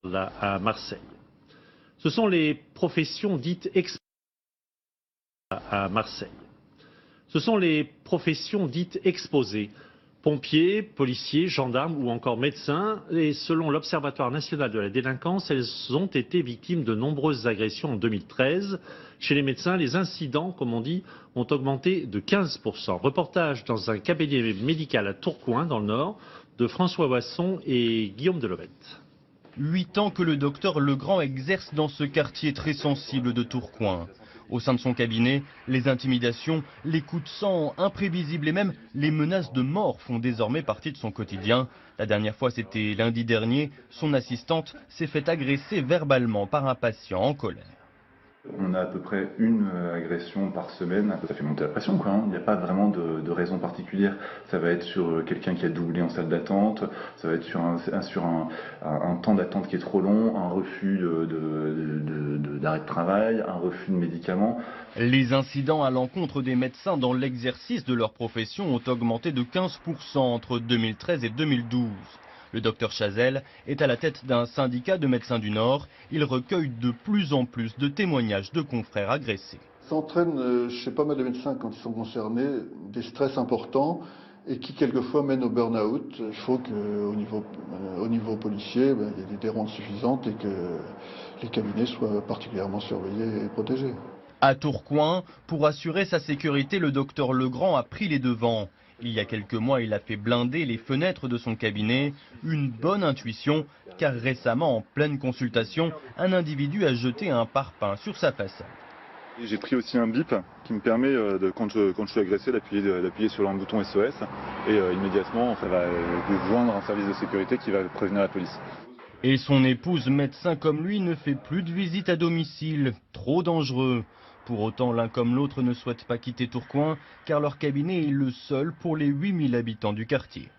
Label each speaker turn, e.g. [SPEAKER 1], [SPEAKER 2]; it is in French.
[SPEAKER 1] là, à Marseille. Ce sont les professions dites exposées à Marseille. Ce sont les professions dites exposées. Pompiers, policiers, gendarmes ou encore médecins. Et selon l'Observatoire national de la délinquance, elles ont été victimes de nombreuses agressions en 2013. Chez les médecins, les incidents, comme on dit, ont augmenté de 15%. Reportage dans un cabinet médical à Tourcoing, dans le Nord, de François Wasson et Guillaume Delovette.
[SPEAKER 2] 8 ans que le docteur Legrand exerce dans ce quartier très sensible de Tourcoing. Au sein de son cabinet, les intimidations, les coups de sang imprévisibles et même les menaces de mort font désormais partie de son quotidien. La dernière fois, c'était lundi dernier, son assistante s'est fait agresser verbalement par un patient en colère.
[SPEAKER 3] On a à peu près une agression par semaine. Ça fait monter la pression, quoi. Il n'y a pas vraiment de raison particulière. Ça va être sur quelqu'un qui a doublé en salle d'attente, ça va être sur un temps d'attente qui est trop long, un refus d'arrêt de travail, un refus de médicaments.
[SPEAKER 2] Les incidents à l'encontre des médecins dans l'exercice de leur profession ont augmenté de 15% entre 2013 et 2012. Le docteur Chazelle est à la tête d'un syndicat de médecins du Nord. Il recueille de plus en plus de témoignages de confrères agressés.
[SPEAKER 4] Ça entraîne chez pas mal de médecins, quand ils sont concernés, des stress importants et qui quelquefois mènent au burn-out. Il faut qu'au niveau policier, il y ait des déroutes suffisantes et que les cabinets soient particulièrement surveillés et protégés.
[SPEAKER 2] À Tourcoing, pour assurer sa sécurité, le docteur Legrand a pris les devants. Il y a quelques mois, il a fait blinder les fenêtres de son cabinet. Une bonne intuition, car récemment, en pleine consultation, un individu a jeté un parpaing sur sa façade.
[SPEAKER 3] J'ai pris aussi un bip qui me permet, quand je suis agressé, d'appuyer sur un bouton SOS. Et immédiatement, ça va joindre un service de sécurité qui va prévenir la police.
[SPEAKER 2] Et son épouse, médecin comme lui, ne fait plus de visite à domicile. Trop dangereux. Pour autant, l'un comme l'autre ne souhaitent pas quitter Tourcoing, car leur cabinet est le seul pour les 8000 habitants du quartier.